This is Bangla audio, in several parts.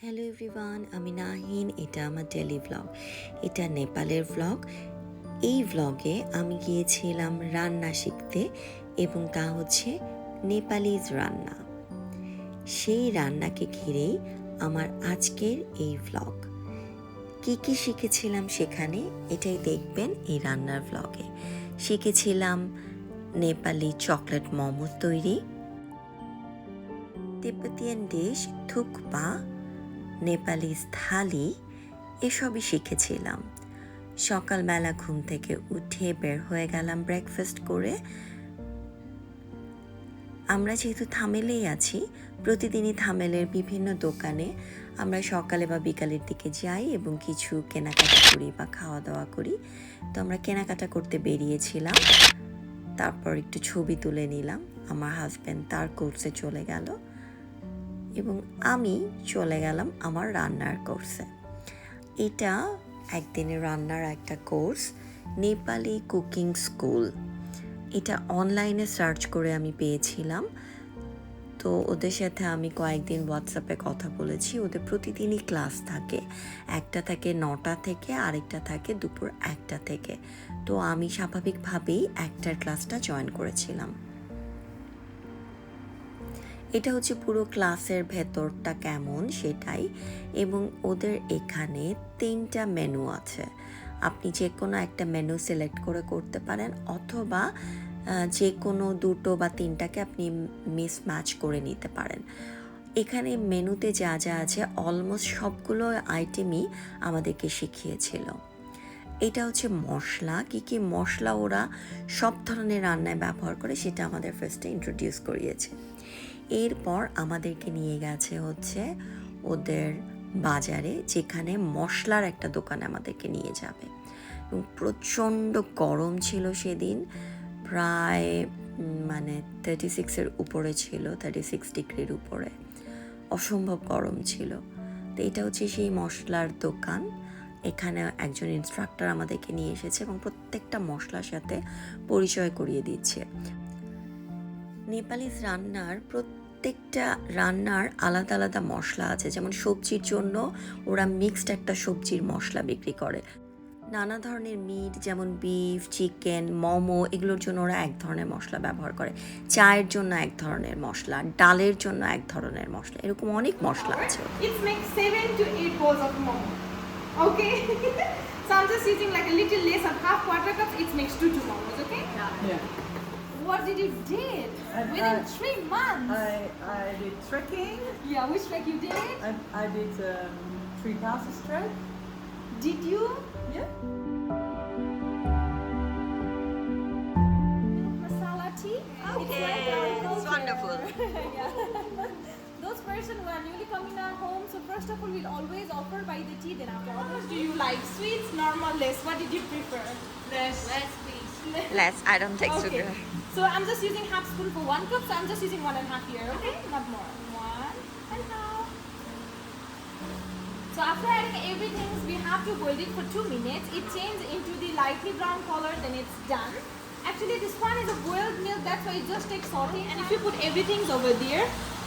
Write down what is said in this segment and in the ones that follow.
হ্যালো এভরিওয়ান, আমি নাহিন। এটা আমার ডেলি ভ্লগ। এটা নেপালের ভ্লগ। এই ভ্লগে আমি গিয়েছিলাম রান্না শিখতে, এবং তা হচ্ছে নেপালিজ রান্না। সেই রান্নাকে ঘিরেই আমার আজকের এই ভ্লগ। কি কি শিখেছিলাম সেখানে, এটাই দেখবেন এই রান্নার ভ্লগে। শিখেছিলাম নেপালি চকলেট মোমো তৈরি, তিব্বতিয়ান ডিশ থুকপা, নেপালি থালি, এসবই শিখেছিলাম। সকালবেলা ঘুম থেকে উঠে বের হয়ে গেলাম ব্রেকফাস্ট করে। আমরা যেহেতু থামেলেই আছি, প্রতিদিনই থামেলের বিভিন্ন দোকানে আমরা সকালে বা বিকালের দিকে যাই এবং কিছু কেনাকাটা করি বা খাওয়া দাওয়া করি। তো আমরা কেনাকাটা করতে বেরিয়েছিলাম, তারপর একটু ছবি তুলে নিলাম। আমার হাজব্যান্ড তার কোর্সে চলে গেল এবং আমি চলে গেলাম আমার রান্নার কোর্সে। এটা একদিনের রান্নার একটা কোর্স, নেপালি কুকিং স্কুল। এটা অনলাইনে সার্চ করে আমি পেয়েছিলাম। তো ওদের সাথে আমি কয়েকদিন হোয়াটসঅ্যাপে কথা বলেছি। ওদের প্রতিদিনই ক্লাস থাকে, একটা থাকে 9টা থেকে, আরেকটা থাকে দুপুর 1টা থেকে। তো আমি স্বাভাবিকভাবেই একটার ক্লাসটা জয়েন করেছিলাম। এটা হচ্ছে পুরো ক্লাসের ভেতরটা কেমন সেটাই। এবং ওদের এখানে 3টা মেনু আছে। আপনি যে কোনো একটা মেনু সিলেক্ট করে করতে পারেন, অথবা যে কোনো 2টো বা 3টাকে আপনি মিসম্যাচ করে নিতে পারেন। এখানে মেনুতে যা যা আছে অলমোস্ট সবগুলো আইটেমই আমাদেরকে শিখিয়েছিল। এটা হচ্ছে মশলা, কি কি মশলা ওরা সব ধরনের রান্নায় ব্যবহার করে সেটা আমাদের ফার্স্টে ইন্ট্রোডিউস করিয়েছে। এরপর আমাদেরকে নিয়ে গেছে হচ্ছে ওদের বাজারে, যেখানে মশলার একটা দোকানে আমাদেরকে নিয়ে যাবে। এবং প্রচণ্ড গরম ছিল সেদিন, প্রায় 36-এর উপরে ছিল, 36 ডিগ্রির উপরে, অসম্ভব গরম ছিল। তো এটা হচ্ছে সেই মশলার দোকান। এখানে একজন ইনস্ট্রাক্টর আমাদেরকে নিয়ে এসেছে এবং প্রত্যেকটা মশলার সাথে পরিচয় করিয়ে দিচ্ছে। নেপালিজ রান্নার প্রত্যেকটা রান্নার আলাদা আলাদা মশলা আছে। যেমন সবজির জন্য ওরা মিক্সড একটা সবজির মশলা বিক্রি করে। নানা ধরনের মিট, যেমন বিফ, চিকেন, মোমো, এগুলোর জন্য ওরা এক ধরনের মশলা ব্যবহার করে। চায়ের জন্য এক ধরনের মশলা, ডালের জন্য এক ধরনের মশলা, এরকম অনেক মশলা আছে। It makes 7 to 8 bowls of momo. Okay? So I'm just using like a little less of half quarter cup. It makes 2 momos. Okay? Yeah. What did you did within 3 months? I did trekking. Yeah, which trek you did? I did 3 passes trek. Did you? Yeah. Masala tea? Okay, it's wonderful. Yeah. Those person who are newly coming our home, so first of all we'll always offer by the tea, then after what do you like? Sweets, normal, less? What did you prefer? Less please. Less, I don't take Okay. sugar. So I'm just using half spoon for 1 cup, so I'm just using 1.5 here, okay? Not more. 1.5. So after adding everything, we have to boil it for 2 minutes. It changes into the lightly brown color, then it's done. Actually, this one is a boiled milk, that's why it just takes sauteing. And if you put everything over there,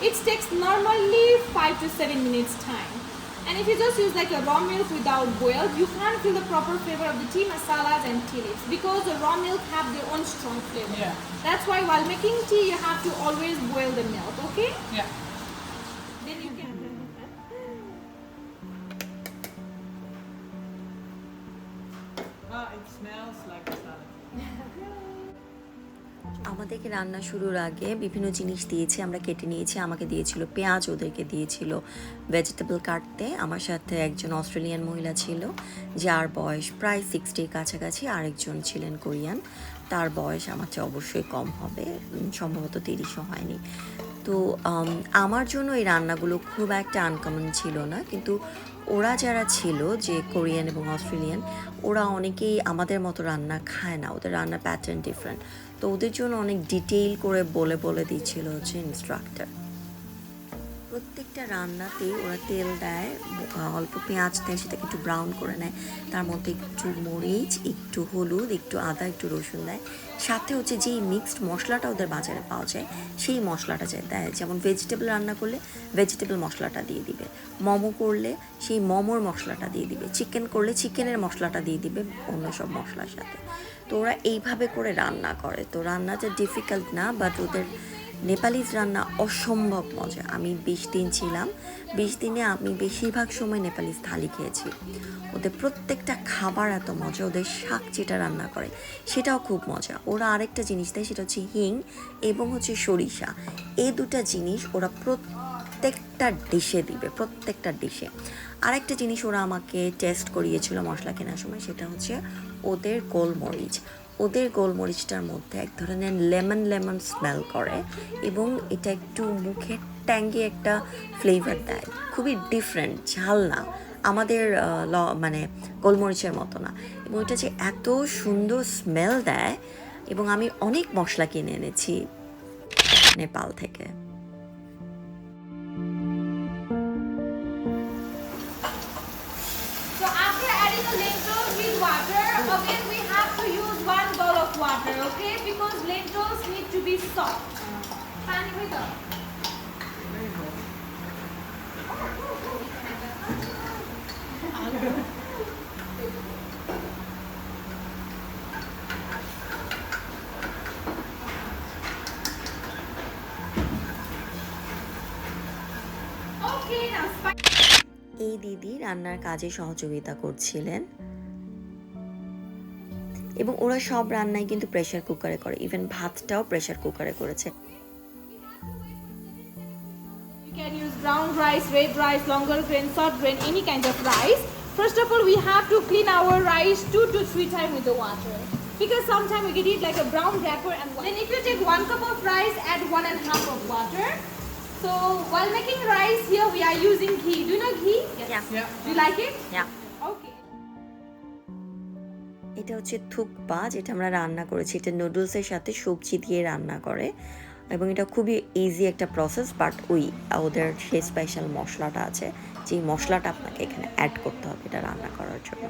it takes normally 5 to 7 minutes time. And if you just use like a raw milk without boiled, you can't feel the proper flavor of the tea masalas and tea leaves, because the raw milk have their own strong flavor. Yeah. That's why while making tea, you have to always boil the milk, okay? Yeah. Then you can. It smells like a salad. আমাদেরকে রান্না শুরুর আগে বিভিন্ন জিনিস দিয়েছে, আমরা কেটে নিয়েছি। আমাকে দিয়েছিল পেঁয়াজ, ওদেরকে দিয়েছিল ভেজিটেবল কাটতে। আমার সাথে একজন অস্ট্রেলিয়ান মহিলা ছিল, যার বয়স প্রায় 60-র কাছাকাছি। আরেকজন ছিলেন কোরিয়ান, তার বয়স আমার চেয়ে অবশ্যই কম হবে, সম্ভবত 30ও হয়নি। তো আমার জন্য এই রান্নাগুলো খুব একটা আনকমন ছিল না, কিন্তু ওরা যারা ছিল, যে কোরিয়ান এবং অস্ট্রেলিয়ান, ওরা অনেকেই আমাদের মতো রান্না খায় না, ওদের রান্নার প্যাটার্ন ডিফারেন্ট। তো ওদের জন্য অনেক ডিটেইল করে বলে বলে দিচ্ছিল হচ্ছে ইনস্ট্রাক্টর। প্রত্যেকটা রান্নাতেই ওরা তেল দেয়, অল্প পেঁয়াজ দেয়, সেটাকে একটু ব্রাউন করে নেয়, তার মধ্যে একটু মরিচ, একটু হলুদ, একটু আদা, একটু রসুন দেয়, সাথে হচ্ছে যেই মিক্সড মশলাটা ওদের বাজারে পাওয়া যায় সেই মশলাটা দেয়। যেমন ভেজিটেবল রান্না করলে ভেজিটেবল মশলাটা দিয়ে দিবে, মোমো করলে সেই মোমোর মশলাটা দিয়ে দিবে, চিকেন করলে চিকেনের মশলাটা দিয়ে দিবে অন্য সব মশলার সাথে। তো ওরা এইভাবে করে রান্না করে। তো রান্নাটা ডিফিকাল্ট না, বাট ওদের নেপালিজ রান্না অসম্ভব মজা। আমি 20 দিন ছিলাম, 20 দিনে আমি বেশিরভাগ সময় নেপালিজ থালি খেয়েছি। ওদের প্রত্যেকটা খাবার এত মজা, ওদের শাক যেটা রান্না করে সেটাও খুব মজা। ওরা আরেকটা জিনিস দেয়, সেটা হচ্ছে হিং এবং হচ্ছে সরিষা। এই দুটা জিনিস ওরা প্রত্যেকটা ডিশে দিবে, প্রত্যেকটা ডিশে। আরেকটা জিনিস ওরা আমাকে টেস্ট করিয়েছিল মশলা কেনার সময়, সেটা হচ্ছে ওদের গোলমরিচ। ওদের গোলমরিচটার মধ্যে এক ধরনের লেমন স্মেল করে এবং এটা একটু মুখে ট্যাঙ্গি একটা ফ্লেভার দেয়, খুবই ডিফারেন্ট, ঝাল না, আমাদের মানে গোলমরিচের মতো না। এবং এটা যে এত সুন্দর স্মেল দেয়, এবং আমি অনেক মশলা কিনে এনেছি নেপাল থেকে। So after adding the lentils with water, again we have to use 1 bowl of water, okay? Because lentils need to be soft. Pani with the Okay, now spice. এই দিদি রান্নার কাজে সহযোগিতা করছিলেন, এবং ওরা সব রান্নাই কিন্তু প্রেসার কুকারে করে, ইভেন ভাতটাও প্রেসার কুকারে করেছে। You can use brown rice, red rice, longer grain, short grain, any kind of rice. First of all, we have to clean our rice 2 to 3 times with the water. Because sometimes we get it like a brown wrapper and then if you take 1 cup of rice, add 1.5 of water. So while making rice here, we are using ghee. Do you know ghee? Yeah. Yeah. Do you like it? Yeah. Okay. এটা হচ্ছে থুকপা, যেটা আমরা রান্না করেছি। এটা নুডলসের সাথে সবজি দিয়ে রান্না করে, এবং এটা খুবই ইজি একটা প্রসেস, বাট ওদের সেই স্পেশাল মশলাটা আছে, যেই মশলাটা আপনাকে এখানে অ্যাড করতে হবে এটা রান্না করার জন্য।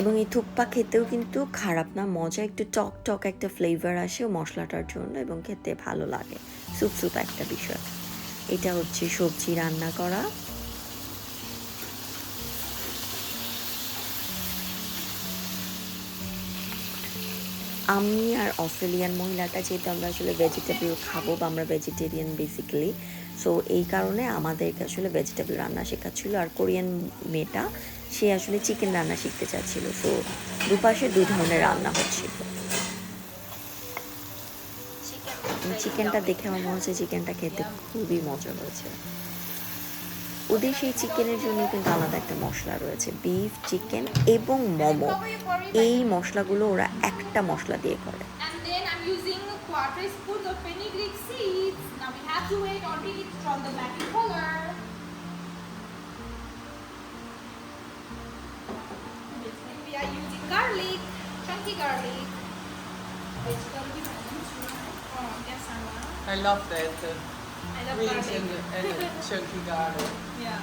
এবং এই থুকপা খেতেও কিন্তু খারাপ না, মজা, একটু টক টক একটা ফ্লেভার আসে মশলাটার জন্য, এবং খেতে ভালো লাগে, সুপ একটা বিষয়। এটা হচ্ছে সবজি রান্না করা। আমি আর অস্ট্রেলিয়ান মহিলাটা, যেহেতু আমরা আসলে ভেজিটেবল খাবো বা আমরা ভেজিটেরিয়ান বেসিক্যালি, সো এই কারণে আমাদেরকে আসলে ভেজিটেবল রান্না শেখাচ্ছিল। আর কোরিয়ান মেয়েটা, সে আসলে চিকেন রান্না শিখতে চাচ্ছিল। সো দুপাশে 2 ধরনের রান্না হচ্ছিল। চিকেনটা দেখে আমার মনে হচ্ছে চিকেনটা খেতে খুবই মজা হয়েছে। ওদের সেই চিকেনের জন্য কিন্তু আলাদা একটা মশলা রয়েছে, বিফ, চিকেন এবং মোমো। এই মশলাগুলো ওরা একটা মশলা দিয়ে করে। And then I'm using 1/4 spoon of fenugreek seeds. Now we have to wait until it's from the black in color. Then we are using garlic, chunky garlic. Oh, yes, I love that. I love Greens garlic. and the chunky garlic. Yeah.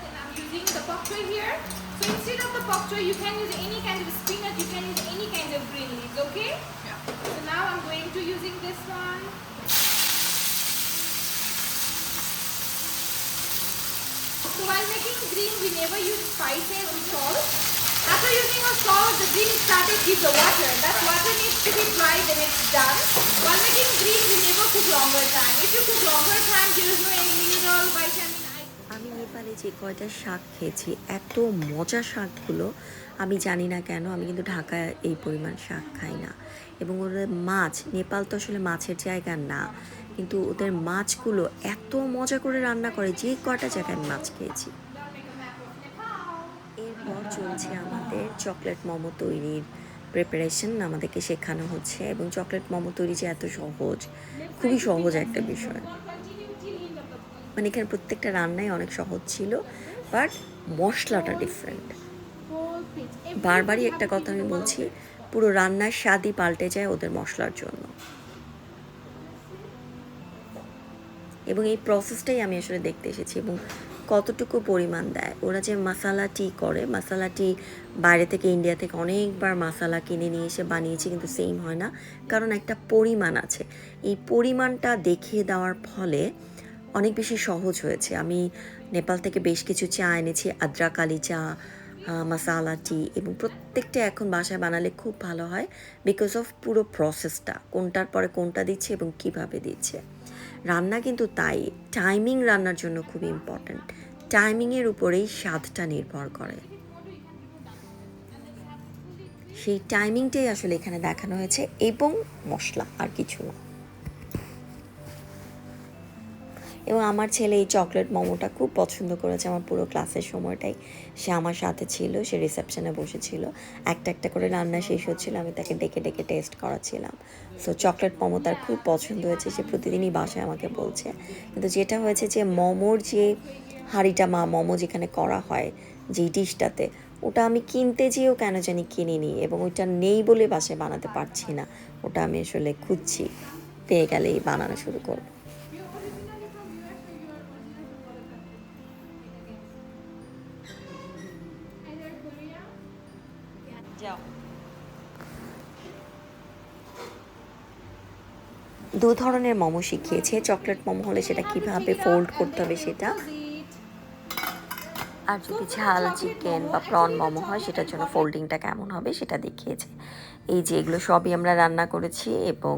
Then I'm using the bok choy here. So instead of the bok choy, you can use any kind of spinach, you can use any kind of green leaves, okay? Yeah. So now I'm going to using this one. So while making green, we never use spices or salt. After using a salt, the green started with the water. That water needs to be dry, then it's done. While making green, we never cook longer time. If you cook longer time, there is no any mineral, vitamin. আমি নেপালে যে কয়টা শাক খেয়েছি, এত মজা শাকগুলো, আমি জানি না কেন, আমি কিন্তু ঢাকায় এই পরিমাণ শাক খাই না। এবং ওদের মাছ, নেপাল তো আসলে মাছের জায়গা না, কিন্তু ওদের মাছগুলো এত মজা করে রান্না করে, যে কয়টা জায়গায় আমি মাছ খেয়েছি। এরপর চলছে আমাদের চকলেট মোমো তৈরির প্রিপারেশন, আমাদেরকে শেখানো হচ্ছে। এবং চকলেট মোমো তৈরি যে এত সহজ, খুবই সহজ একটা বিষয়। মানে এখানে প্রত্যেকটা রান্নাই অনেক সহজ ছিল, বাট মশলাটা ডিফারেন্ট। বারবারই একটা কথা আমি বলছি, পুরো রান্নার স্বাদই পাল্টে যায় ওদের মশলার জন্য। এবং এই প্রসেসটাই আমি আসলে দেখতে এসেছি এবং কতটুকু পরিমাণ দেয়। ওরা যে মাসালা টি করে, মাসালা টি বাইরে থেকে ইন্ডিয়া থেকে অনেকবার মাসালা কিনে নিয়ে এসে বানিয়েছি, কিন্তু সেম হয় না, কারণ একটা পরিমাণ আছে। এই পরিমাণটা দেখিয়ে দেওয়ার ফলে অনেক বেশি সহজ হয়েছে। আমি নেপাল থেকে বেশ কিছু চা এনেছি, আদ্রাকালি চা, মাসালা টি, এবং প্রত্যেকটা এখন বাসায় বানালে খুব ভালো হয় বিকজ অফ পুরো প্রসেসটা, কোনটার পরে কোনটা দিচ্ছে এবং কিভাবে দিচ্ছে। রান্না কিন্তু তাই, টাইমিং রান্নার জন্য খুব ইম্পর্ট্যান্ট। টাইমিংয়ের উপরেই স্বাদটা নির্ভর করে। সেই টাইমিংটাই আসলে এখানে দেখানো হয়েছে, এবং মশলা, আর কিছু না। এবং আমার ছেলে এই চকলেট মোমোটা খুব পছন্দ করেছে। আমার পুরো ক্লাসের সময়টাই সে আমার সাথে ছিল, সে রিসেপশনে বসেছিল, একটা একটা করে রান্না শেষ হচ্ছিল, আমি তাকে ডেকে ডেকে টেস্ট করাচ্ছিলাম। সো চকলেট মোমো তার খুব পছন্দ হয়েছে, সে প্রতিদিনই বাসায় আমাকে বলছে। কিন্তু যেটা হয়েছে যে মোমোর যে হাঁড়িটা, মোমো যেখানে করা হয় যেই ডিশটাতে, ওটা আমি কিনতে যেয়েও কেন জানি কিনিনি, এবং ওইটা নেই বলে বাসায় বানাতে পারছি না। ওটা আমি আসলে খুঁজছি, পেয়ে গেলেই বানানো শুরু করব। দু ধরনের মোমো শিখিয়েছে। চকলেট মোমো হলে সেটা কিভাবে ফোল্ড করতে হবে সেটা, আর যদি ঝাল চিকেন বা প্রন মোমো হয় সেটার জন্য ফোল্ডিংটা কেমন হবে সেটা দেখিয়েছে। এই যে এগুলো সবই আমরা রান্না করেছি এবং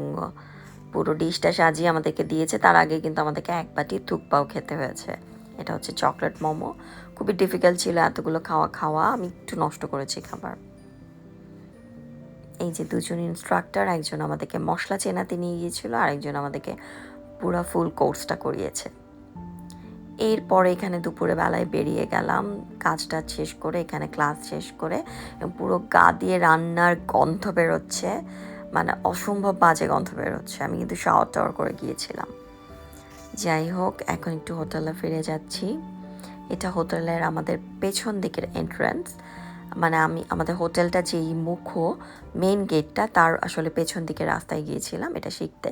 পুরো ডিশটা সাজিয়ে আমাদেরকে দিয়েছে। তার আগে কিন্তু আমাদেরকে এক বাটি থুকপাও খেতে হয়েছে। এটা হচ্ছে চকলেট মোমো। খুবই ডিফিকাল্ট ছিল এতগুলো খাওয়া। আমি একটু নষ্ট করেছি খাবার। এই যে দুজন ইনস্ট্রাক্টর, একজন আমাদেরকে মশলা চেনাতে নিয়ে গিয়েছিল, আর একজন আমাদেরকে পুরো ফুল কোর্সটা করিয়েছে। এরপরে এখানে দুপুরে বেলায় বেরিয়ে গেলাম, কাজটা শেষ করে, এখানে ক্লাস শেষ করে, এবং পুরো গা দিয়ে রান্নার গন্ধ বেরোচ্ছে, মানে অসম্ভব বাজে গন্ধ বেরোচ্ছে। আমি কিন্তু শাওয়ার টাওয়ার করে গিয়েছিলাম। যাই হোক, এখন একটু হোটেলে ফিরে যাচ্ছি। এটা হোটেলের আমাদের পেছন দিকের এন্ট্রান্স, মানে আমাদের হোটেলটা যেই মেইন গেটটা, তার আসলে পেছন দিকের রাস্তায় গিয়েছিলাম এটা শিখতে।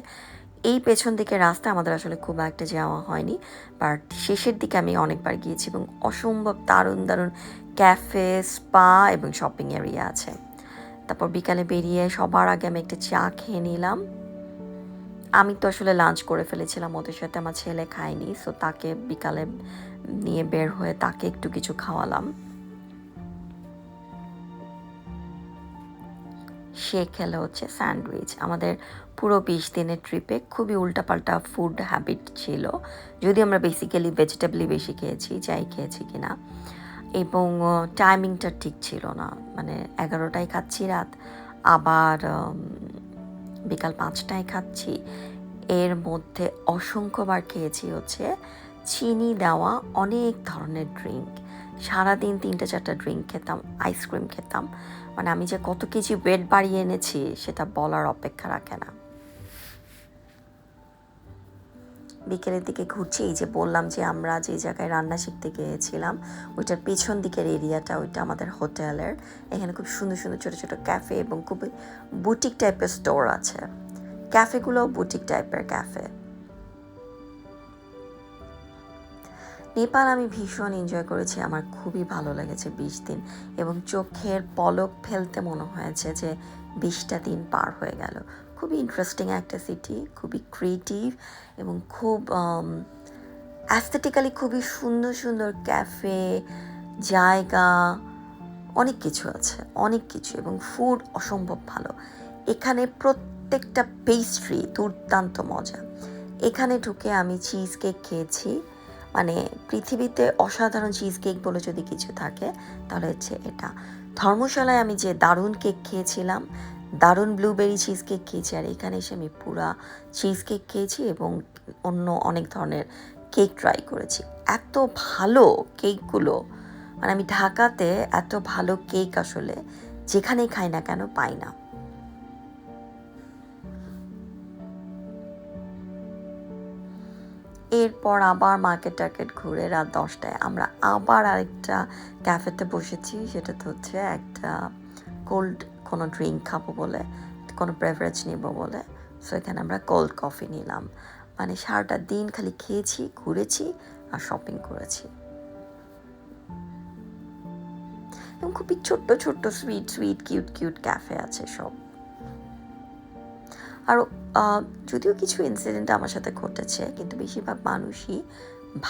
এই পেছন দিকের রাস্তা আমাদের আসলে খুব একটা যাওয়া হয়নি, বাট শেষের দিকে আমি অনেকবার গিয়েছি, এবং অসম্ভব দারুণ দারুণ ক্যাফে, স্পা এবং শপিং এরিয়া আছে। তারপর বিকালে বেরিয়ে সবার আগে আমি একটা চা খেয়ে নিলাম। আমি তো আসলে লাঞ্চ করে ফেলেছিলাম ওদের সাথে, আমার ছেলে খায়নি, সো তাকে বিকালে নিয়ে বের হয়ে তাকে একটু কিছু খাওয়ালাম। সে খেলে হচ্ছে স্যান্ডউইচ। আমাদের পুরো 20 দিনের ট্রিপে খুবই উল্টাপাল্টা ফুড হ্যাবিট ছিল, যদি আমরা বেসিক্যালি ভেজিটেবলই বেশি খেয়েছি, যাই খেয়েছি কিনা, এবং টাইমিংটা ঠিক ছিল না। মানে 11টায় খাচ্ছি রাত, আবার বিকাল 5টায় খাচ্ছি। এর মধ্যে অসংখ্যবার খেয়েছি হচ্ছে চিনি দেওয়া অনেক ধরনের ড্রিঙ্ক। সারাদিন 3-4টা ড্রিঙ্ক খেতাম, আইসক্রিম খেতাম। মানে আমি যে কত কেজি ওয়েট বাড়িয়ে এনেছি সেটা বলার অপেক্ষা রাখে না। বিকেলের দিকে ঘুরছি। এই যে বললাম যে আমরা যে জায়গায় রান্না শিখতে গিয়েছিলাম, ওইটার পেছন দিকের এরিয়াটা, ওইটা আমাদের হোটেলের। এখানে খুব সুন্দর সুন্দর ছোটো ছোটো ক্যাফে এবং খুব বুটিক টাইপের স্টোর আছে। ক্যাফেগুলোও বুটিক টাইপের ক্যাফে। নেপাল আমি ভীষণ এনজয় করেছি, আমার খুবই ভালো লেগেছে 20 দিন, এবং চোখের পলক ফেলতে মনে হয়েছে যে 20টা দিন পার হয়ে গেল। খুবই ইন্টারেস্টিং একটা সিটি, খুবই ক্রিয়েটিভ, এবং খুব অ্যাস্থেটিক্যালি খুবই সুন্দর সুন্দর ক্যাফে, জায়গা, অনেক কিছু আছে, অনেক কিছু, এবং ফুড অসম্ভব ভালো। এখানে প্রত্যেকটা পেস্ট্রি দুর্দান্ত মজা। এখানে ঢুকে আমি চিজ কেক খেয়েছি, মানে পৃথিবীতে অসাধারণ চিজ কেক বলে যদি কিছু থাকে তাহলে হচ্ছে এটা। ধর্মশালায় আমি যে দারুণ কেক খেয়েছিলাম, দারুণ ব্লুবেরি চিজ কেক খেয়েছি, আর এখানে এসে আমি পুরা চিজ কেক খেয়েছি এবং অন্য অনেক ধরনের কেক ট্রাই করেছি। এত ভালো কেকগুলো, মানে আমি ঢাকাতে এত ভালো কেক আসলে যেখানেই খাই না কেন পাই না। এরপর আবার মার্কেট টার্কেট ঘুরে রাত 10টায় আমরা আবার আরেকটা ক্যাফেতে বসেছি। সেটা তো হচ্ছে একটা কোল্ড কোনো ড্রিঙ্ক খাবো বলে, কোনো বেভারেজ নেবো বলে। সো এখানে আমরা কোল্ড কফি নিলাম। মানে সারাটা দিন খালি খেয়েছি, ঘুরেছি আর শপিং করেছি। এবং খুবই ছোট্ট ছোট্ট sweet sweet cute cute cafe আছে সব। আর যদিও কিছু ইনসিডেন্ট আমার সাথে ঘটেছে, কিন্তু বেশিরভাগ মানুষই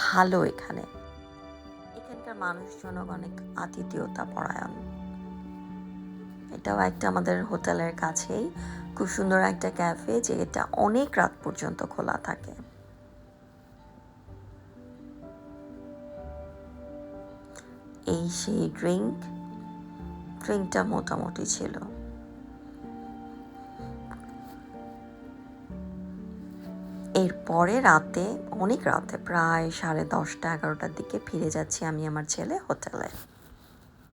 ভালো এখানে। এখানকার মানুষজন অনেক আতিথেয়তা পরায়ণ। এটাও একটা আমাদের হোটেলের কাছেই খুব সুন্দর একটা ক্যাফে, যেটা অনেক রাত পর্যন্ত খোলা থাকে। এই সেই ড্রিঙ্কটা মোটামুটি ছিল। এরপরে রাতে, অনেক রাতে, প্রায় 10:30 11টার দিকে ফিরে যাচ্ছি আমি আমার ছেলে হোটেলে।